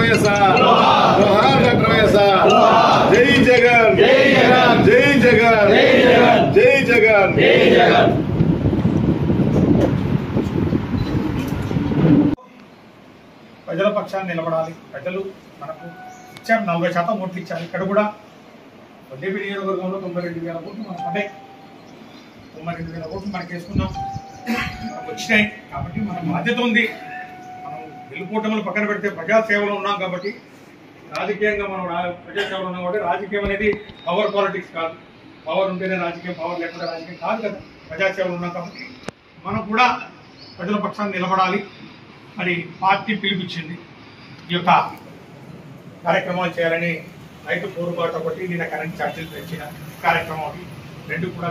వైఎస్ఆర్ జోహార్ doctor YSR జై జగన్ జై జగన్ జై జగన్ జై జగన్ జై జగన్ ప్రజల పక్షాన్ని నిలబడాలి. ప్రజలు మనకు ఇచ్చారు, 40% ఓట్లు ఇచ్చారు. ఇక్కడ కూడా వడ్డేపి నియోజకవర్గంలో 92,000 ఓట్లు మనకు పడ్డాయి. 92,000 ఓట్లు మనకి వేసుకున్నాం, మనకు వచ్చినాయి. కాబట్టి మన బాధ్యత ఉంది. మనం గెలుపోటములు పక్కన పెడితే ప్రజాసేవలో ఉన్నాం కాబట్టి, రాజకీయంగా మనం ప్రజాసేవలో ఉన్నాం కాబట్టి, రాజకీయం అనేది పవర్ పాలిటిక్స్ కాదు. పవర్ ఉంటేనే రాజకీయం, పవర్ లేకుండా రాజకీయం కాదు కదా. ప్రజాసేవలో ఉన్నాం కాబట్టి మనం కూడా ప్రజల పక్షాన్ని నిలబడాలి. మరి పార్టీ పిలిపించింది ఈ యొక్క కార్యక్రమాలు చేయాలని. రైతు పోరుబాటు ఒకటి, నిన్న కరెంట్ ఛార్జీలు పెంచిన కార్యక్రమం, రెండు కూడా